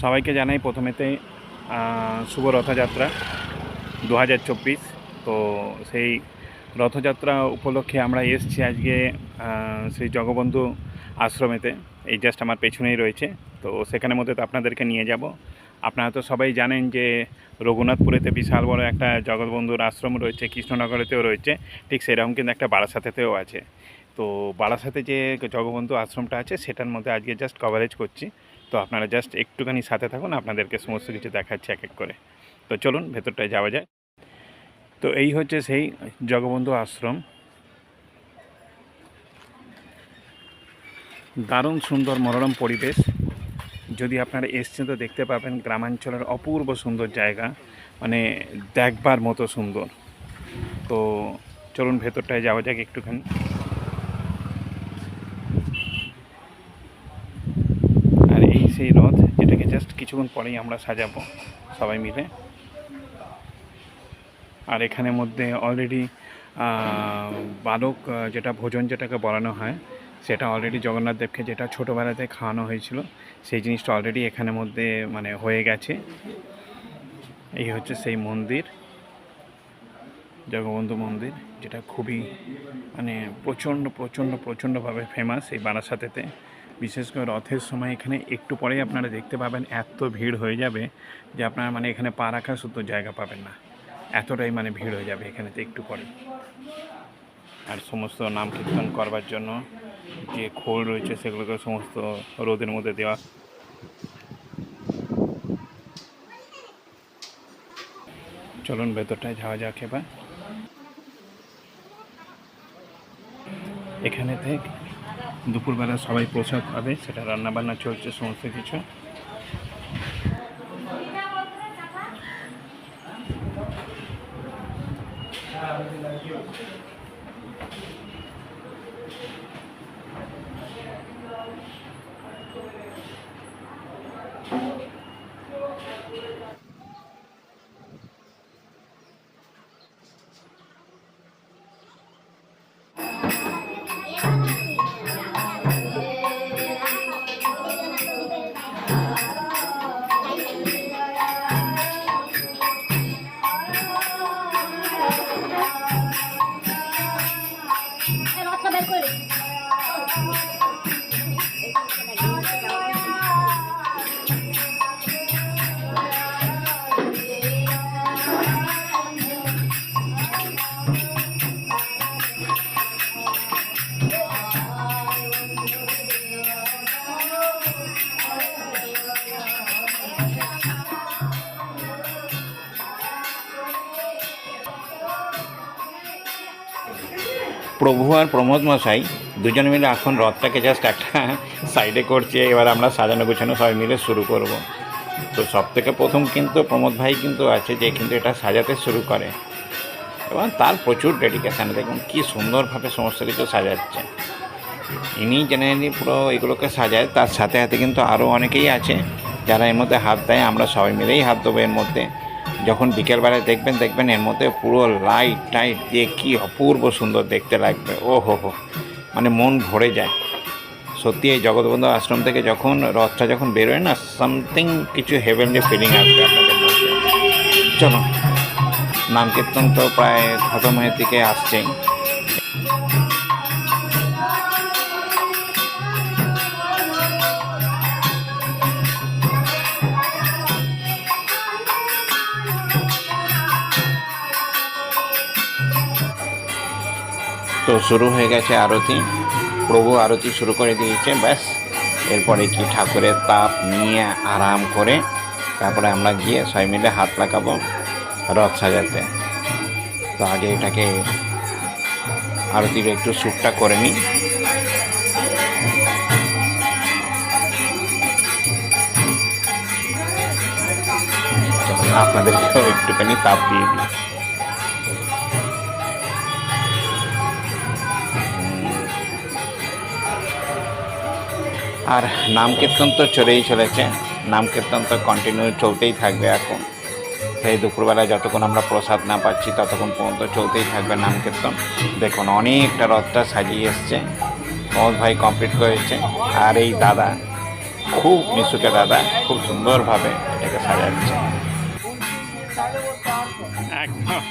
সবাইকে জানাই প্রথমেতে শুভ রথযাত্রা 2024। তো সেই রথযাত্রা উপলক্ষে আমরা এসেছি আজকে সেই জগবন্ধু আশ্রমেতে। এই জাস্ট আমার পেছনেই রয়েছে, তো সেখানের মধ্যে তো আপনাদেরকে নিয়ে যাব। আপনারা তো সবাই জানেন যে রঘুনাথপুরেতে বিশাল বড় একটা জগবন্ধুর আশ্রম রয়েছে, কৃষ্ণনগরেতেও রয়েছে, ঠিক সেরকম কিন্তু একটা বারাসাতেতেও আছে। তো বারাসাতে যে জগবন্ধু আশ্রমটা আছে সেটার মধ্যে আজকে জাস্ট কভারেজ করছি। তো আপনারা জাস্ট একটুখানি সাথে থাকুন, আপনাদেরকে সমস্ত কিছু দেখাচ্ছি এক এক করে। তো চলুন ভেতরটায় যাওয়া যায়। তো এই হচ্ছে সেই জগবন্ধু আশ্রম। দারুণ সুন্দর মনোরম পরিবেশ। যদি আপনারা এসছেন তো দেখতে পাবেন গ্রামাঞ্চলের অপূর্ব সুন্দর জায়গা, মানে দেখবার মতো সুন্দর। তো চলুন ভেতরটায় যাওয়া যাক একটুখানি। আর এই সেই রথ যেটাকে জাস্ট কিছুক্ষণ পরেই আমরা সাজাবো সবাই মিলে। আর এখানের মধ্যে অলরেডি বালক যেটা ভোজন যেটাকে বলানো হয়, সেটা অলরেডি জগন্নাথ দেবকে যেটা ছোটোবেলাতে খাওয়ানো হয়েছিল, সেই জিনিসটা অলরেডি এখানের মধ্যে মানে হয়ে গেছে। এই হচ্ছে সেই মন্দির, জগবন্ধু মন্দির, যেটা খুবই মানে প্রচণ্ডভাবে ফেমাস এই বারাসাতেতে। বিশেষ করে রথের সময় এখানে একটু পরেই আপনারা দেখতে পাবেন এত ভিড় হয়ে যাবে যে আপনারা মানে এখানে পা রাখার শুধু জায়গা পাবেন না, এতটাই মানে ভিড় হয়ে যাবে এখানেতে একটু পরে। আর সমস্ত নাম কীর্তন করবার জন্য যে খোল রয়েছে সেগুলোকে সমস্ত রোদের মধ্যে দেওয়া। চলুন ভেতরটায় যাওয়া যাক এবার। এখানে থেকে দুপুরবেলা সবাই প্রসাদ পাবে, সেটা রান্নাবান্না চলছে সমস্ত কিছু। প্রভু আর প্রমোদ মশাই দুজনে মিলে এখন রথটাকে জাস্ট একটা সাইডে করছে। এবার আমরা সাজানো গুছানো সবাই মিলে শুরু করব। তো সব থেকে প্রথম কিন্তু প্রমোদ ভাই কিন্তু আছে, যে কিন্তু এটা সাজাতে শুরু করে, এবং তার প্রচুর ডেডিকেশান। দেখুন কী সুন্দরভাবে সমস্ত কিছু সাজাচ্ছে। ইনি জেনারেলি পুরো এগুলোকে সাজায়, তার সাথে সাথে কিন্তু আরও অনেকেই আছে যারা এর মধ্যে হাত দেয়। আমরা সবাই মিলেই হাত দেবো এর মধ্যে। যখন বিকেলবেলায় দেখবেন এর মধ্যে পুরো লাইট টাইট দিয়ে কী অপূর্ব সুন্দর দেখতে লাগবে। ও হো, মানে মন ভরে যায় সত্যি। এই জগৎবন্ধু আশ্রম থেকে যখন রথটা যখন বেরোয় না, সামথিং কিছু হেভেনলি ফিলিং আসবে আপনাদের মধ্যে। চলো, নাম কীর্তন তো প্রায় খতম হয়ে দিকে আসছেই। তো শুরু হয়ে গেছে আরতি, প্রভু আরতি শুরু করে দিয়েছে। ব্যাস এরপরে কি ঠাকুরের তাপ নিয়ে আরাম করে তারপরে আমরা গিয়ে সবাই মিলে হাত লাগাবো রথ সাজাতে। তো আগে এটাকে আরতির একটু শ্যুটটা করে নিই। আপনাদেরকেও একটুখানি তাপ দিয়ে দিই। আর নাম কীর্তন তো চলেই চলেছে, নাম কীর্তন তো কন্টিনিউ চলতেই থাকবে এখন। সেই দুপুরবেলায় যতক্ষণ আমরা প্রসাদ না পাচ্ছি ততক্ষণ পর্যন্ত চলতেই থাকবে নাম কীর্তন। দেখুন অনেকটা রথটা সাজিয়ে এসছে, প্রমোদ ভাই কমপ্লিট করেছে। আর এই দাদা খুব মিশুকে দাদা খুব সুন্দরভাবে এটাকে সাজাচ্ছে। একদম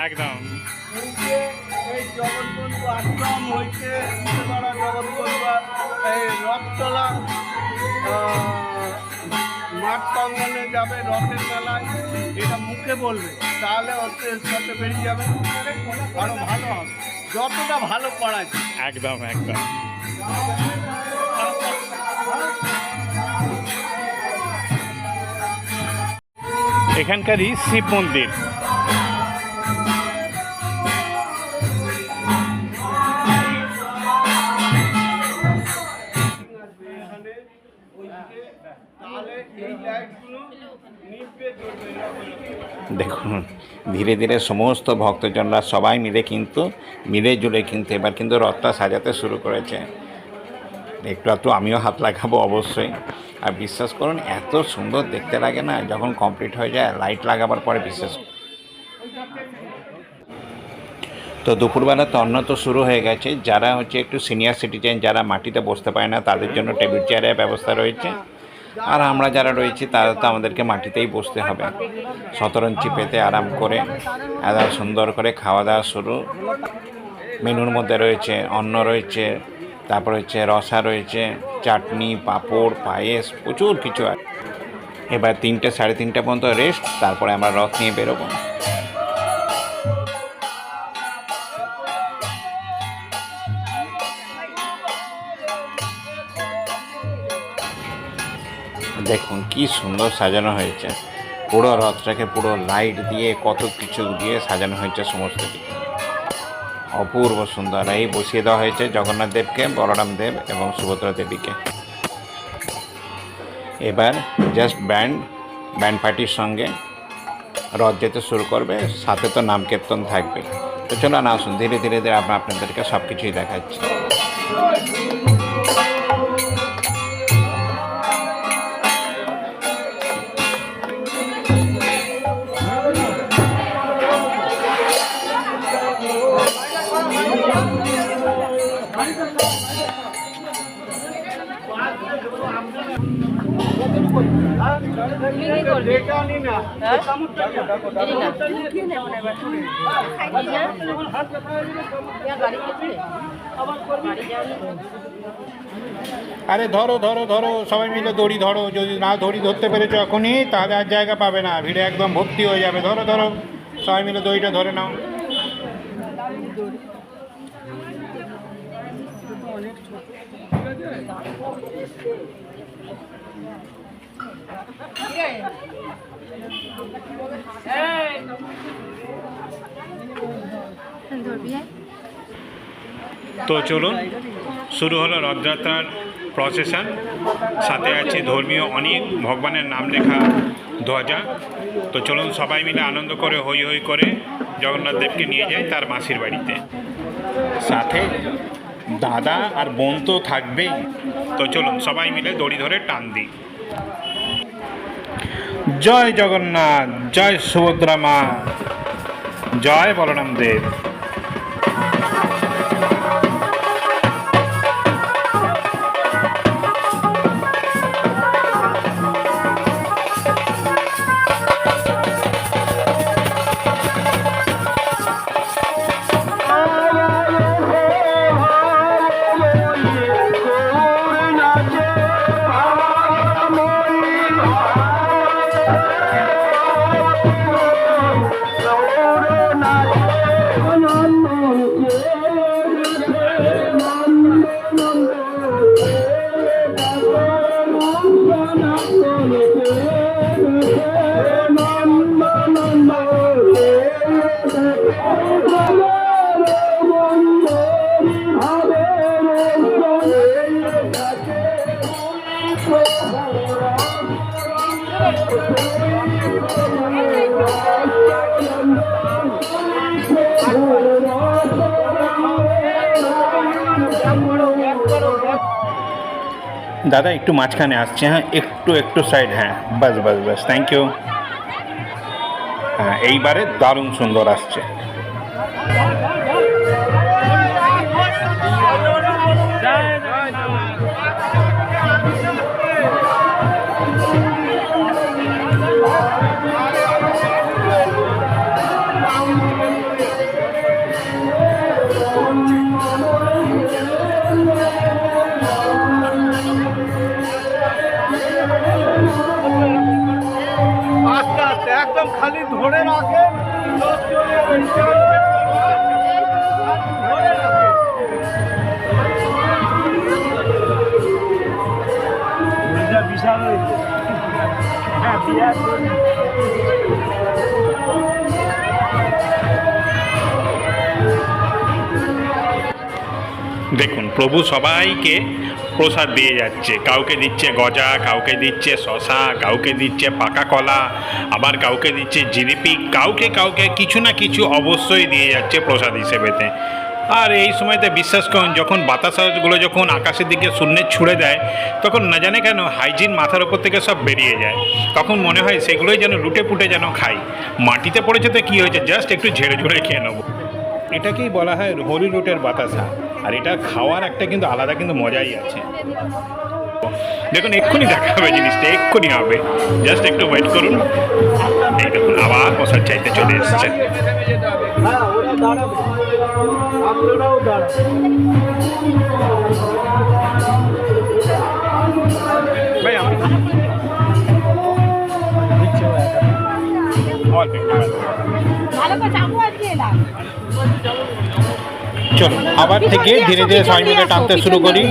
একদম এই জগৎবন্ধু আশ্রম হইতে জগৎবন্ধু এই রথতলা মাঠ প্রাঙ্গনে যাবে রথের মেলায়, এটা মুখে বলবে তাহলে ওর সাথে বেরিয়ে যাবে, আরো ভালো হবে যতটা ভালো করা যায়। একদম একদম এখানকারই শিব মন্দির। দেখুন ধীরে ধীরে সমস্ত ভক্তজনরা সবাই মিলে কিন্তু মিলে জুলে কিন্তু এবার কিন্তু রথটা সাজাতে শুরু করেছে। একটু একটু আমিও হাত লাগাবো অবশ্যই। আর বিশ্বাস করুন এত সুন্দর দেখতে লাগে না যখন কমপ্লিট হয়ে যায় লাইট লাগাবার পরে, বিশেষ তো দুপুরবেলা তন্ন তো শুরু হয়ে গেছে। যারা হচ্ছে একটু সিনিয়র সিটিজেন, যারা মাটিতে বসতে পারে না, তাদের জন্য টেবিল চেয়ারের ব্যবস্থা রয়েছে। আর আমরা যারা রয়েছি তারা তো আমাদেরকে মাটিতেই বসতে হবে। শতরঞ্চি পেতে আরাম করে একদম সুন্দর করে খাওয়া দাওয়া শুরু। মেনুর মধ্যে রয়েছে অন্ন রয়েছে, তারপর হচ্ছে রসা রয়েছে, চাটনি, পাঁপড়, পায়েস, প্রচুর কিছু আছে। এবার 3টে সাড়ে 3টে পর্যন্ত রেস্ট, তারপরে আমরা রথ নিয়ে বেরোবো। দেখুন কি সুন্দর সাজানো হয়েছে পুরো রথটাকে, পুরো লাইট দিয়ে কত কিছু দিয়ে সাজানো হয়েছে সমস্ত কিছু, অপূর্ব সুন্দর। এই বসিয়ে দেওয়া হয়েছে জগন্নাথ দেবকে, বলরাম দেব এবং সুভদ্রা দেবীকে। এবার জাস্ট ব্যান্ড পার্টির সঙ্গে রথ যেতে শুরু করবে, সাথে তো নাম কীর্তন থাকবে। তো চলো না আসুন ধীরে ধীরে ধীরে আপনাদেরকে সব কিছুই দেখাচ্ছি। আরে ধরো ধরো ধরো, সবাই মিলে দড়ি ধরো। যদি না দড়ি ধরতে পেরেছো এখনই, তাহলে আর জায়গা পাবে না, ভিড়ে একদম ভর্তি হয়ে যাবে। ধরো ধরো, সবাই মিলে দড়িটা ধরে নাও। তো চলুন শুরু হলো রথযাত্রার প্রসেশন। সাথে আছে ধর্মীয় অনেক ভগবানের নাম লেখা ধ্বজা। তো চলুন সবাই মিলে আনন্দ করে হই হই করে জগন্নাথ দেবকে নিয়ে যায় তার মাসির বাড়িতে। সাথে দাদা আর বোন তো থাকবেই। তো চলুন সবাই মিলে দড়ি ধরে টান দিই। জয় জগন্নাথ, জয় সুভদ্রা মা, জয় বলরাম দেব। Thank you. দাদা একটু মাঝখানে আসছে, হ্যাঁ একটু সাইড, হ্যাঁ বাস বাস বাস, থ্যাংক ইউ। হ্যাঁ এইবারে দারুণ সুন্দর আসছে। আস্তে আস্তে একদম খালি ধরে রাখে, লোক চলে যাবে, ধরে রাখে। বিশাল হয়েছে। হ্যাঁ বিরাট। দেখুন প্রভু সবাইকে প্রসাদ দিয়ে যাচ্ছে, কাউকে দিচ্ছে গজা, কাউকে দিচ্ছে শশা, কাউকে দিচ্ছে পাকা কলা, আবার কাউকে দিচ্ছে জিলিপি, কাউকে কিছু না কিছু অবশ্যই দিয়ে যাচ্ছে প্রসাদ হিসেবেতে। আর এই সময়তে বিশ্বাস করুন, যখন বাতাসগুলো যখন আকাশের দিকে শূন্যে ছুড়ে দেয়, তখন না জানে কেন হাইজিন মাথার ওপর থেকে সব বেরিয়ে যায়। তখন মনে হয় সেগুলোই যেন লুটে পুটে যেন খাই। মাটিতে পড়েছে তো কী হয়েছে, জাস্ট একটু ঝেড়ে ঝুড়ে খেয়ে নেবো। এটাকেই বলা হয় হরি রুটের বাতাসা। আর এটা খাওয়ার একটা কিন্তু আলাদা কিন্তু মজাই আছে। দেখুন এক্ষুনি দেখা হবে, জিনিসটা এক্ষুনি হবে, জাস্ট একটু ওয়েট করুন। এই দেখুন আবার প্রসাদ চাইতে চলে এসছে। হ্যাঁ ওরা দাঁড়াবে, আপনারাও দাঁড়াবে। ভাই আমি চলো আবার থেকে ধীরে ধীরে সবাই মিলে টানতে শুরু করি।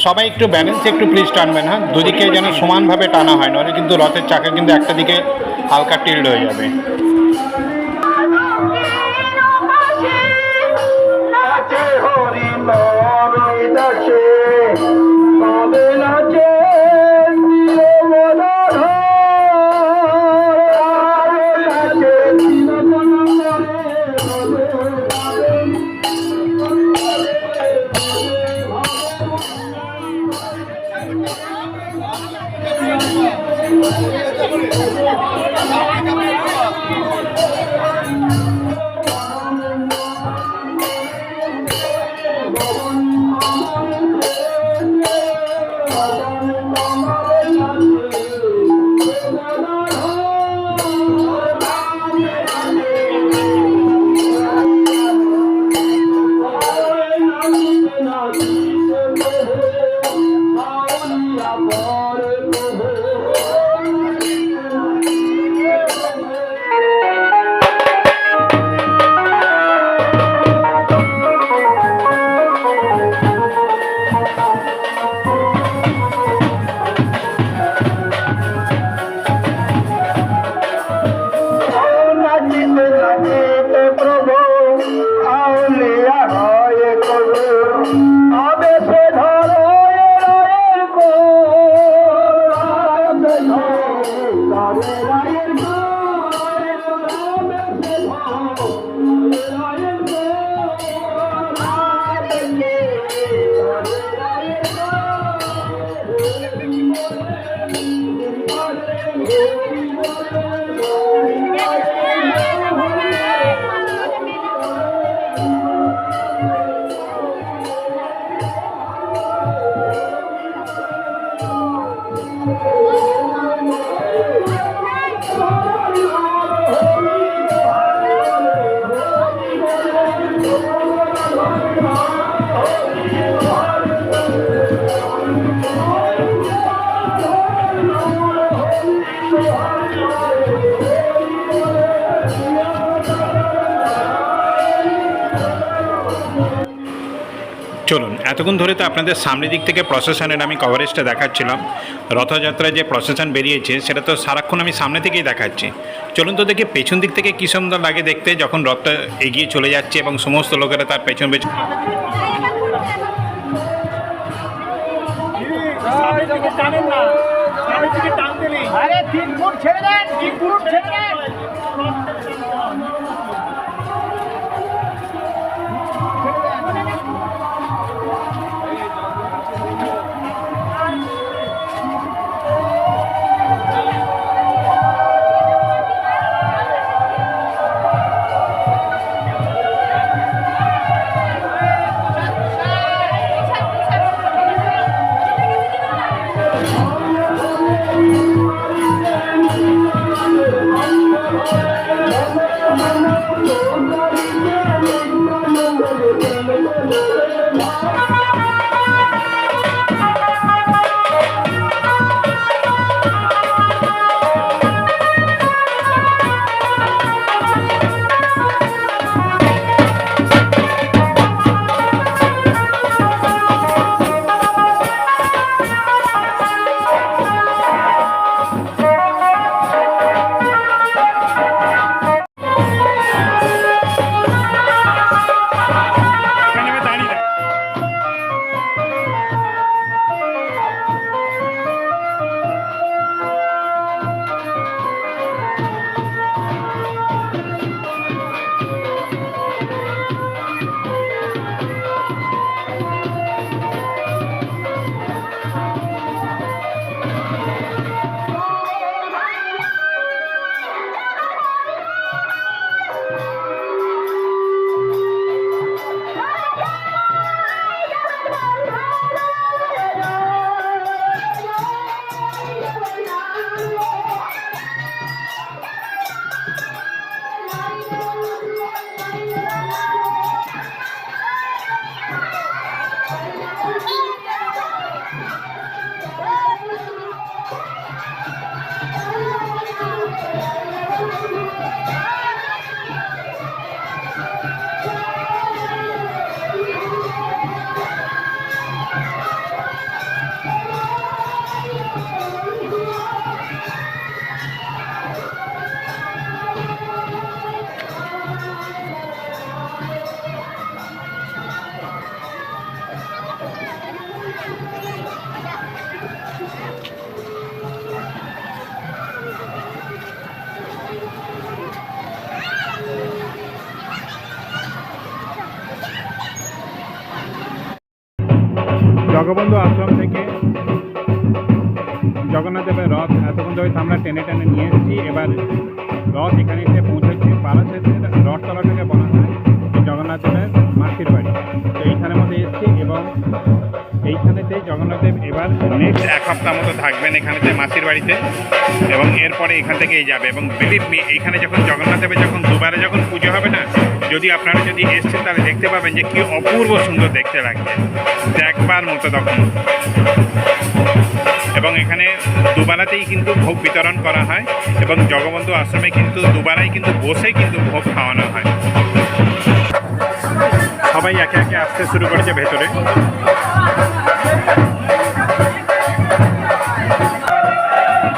সবাই একটু ব্যালেন্স একটু প্লিজ টানবেন, হ্যাঁ দুদিকে যেন সমানভাবে টানা হয়, নাহলে কিন্তু রথের চাকা কিন্তু একটা দিকে হালকা টিল্ড হয়ে যাবে। চলুন, এতক্ষণ ধরে তো আপনাদের সামনের দিক থেকে প্রসেশনের আমি কভারেজটা দেখাচ্ছিলাম। রথযাত্রায় যে প্রসেশন বেরিয়েছে সেটা তো সারাক্ষণ আমি সামনে থেকেই দেখাচ্ছি। চলুন তো দেখি পেছন দিক থেকে কী সুন্দর লাগে দেখতে, যখন রথটা এগিয়ে চলে যাচ্ছে এবং সমস্ত লোকেরা তার পেছন পেছন। জগবন্ধু আশ্রম থেকে জগন্নাথ দেবের রথ এতক্ষণ ধরে আমরা টেনে টেনে নিয়ে এসেছি। এবার রথ এখানে এসে পৌঁছেছে। বারাসাতের রথতলাটাকে বলা হয় জগন্নাথ দেবের মাসির বাড়ি। তো এইখানের মধ্যে এসেছি এবং এইখানেতেই জগন্নাথ দেব এবার নেক্সট 1 সপ্তাহ মতো থাকবেন এখানেতে মাসির বাড়িতে, এবং এরপরে এখান থেকেই যাবে। এবং বিলিভ মি, এইখানে যখন জগন্নাথ দেবের যখন দুবারে যখন পুজো হবে না, যদি আপনারা যদি এসছেন তাহলে দেখতে পাবেন যে কি অপূর্ব সুন্দর দেখতে লাগবে, দেখবার মতো তখন। এবং এখানে দুবেলাতেই কিন্তু ভোগ বিতরণ করা হয় এবং জগবন্ধু আশ্রমে কিন্তু দুবেলাই কিন্তু বসে কিন্তু ভোগ খাওয়ানো হয়। সবাই একে একে আসতে শুরু করেছে ভেতরে।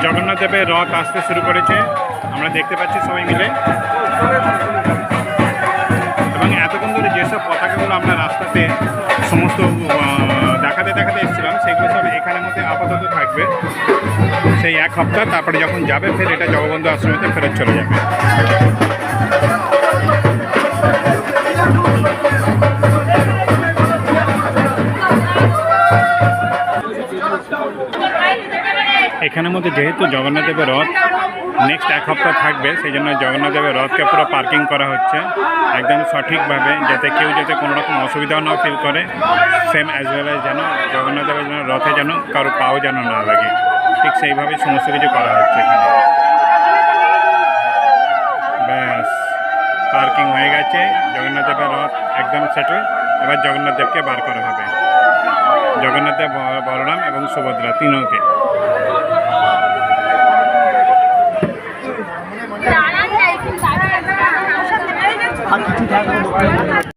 জগন্নাথ দেবের রথ আসতে শুরু করেছে, আমরা দেখতে পাচ্ছি সবাই মিলে। এবং এতক্ষণ ধরে যেসব পতাকাগুলো আমরা রাস্তাতে সমস্ত দেখাতে এসেছিলাম, সেগুলো সব এখানের মধ্যে আপাতত থাকবে সেই 1 সপ্তাহ। তারপরে যখন যাবে ফের এটা জগবন্ধু আশ্রমেতে ফেরত চলে যাবে। এখানের মধ্যে যেহেতু জগন্নাথ দেবের রথ নেক্সট 1 সপ্তাহ থাকবে, সেই জন্য জগন্নাথ দেবের রথকে পুরো পার্কিং করা হচ্ছে একদম সঠিকভাবে, যাতে কেউ যাতে কোনো রকম অসুবিধাও না ফিল করে। সেম অ্যাজ ওয়েল এজ যেন জগন্নাথ দেবের যেন রথে যেন কারো পাও যেন না লাগে, ঠিক সেইভাবেই সমস্ত কিছু করা হচ্ছে এখানে। ব্যাস, পার্কিং হয়ে গেছে, জগন্নাথ দেবের রথ একদম সেটেল। এবার জগন্নাথ দেবকে বার করা হবে, জগন্নাথ দেব, বলরাম এবং সুভদ্রা তিনকে। আর কিছু থাকবে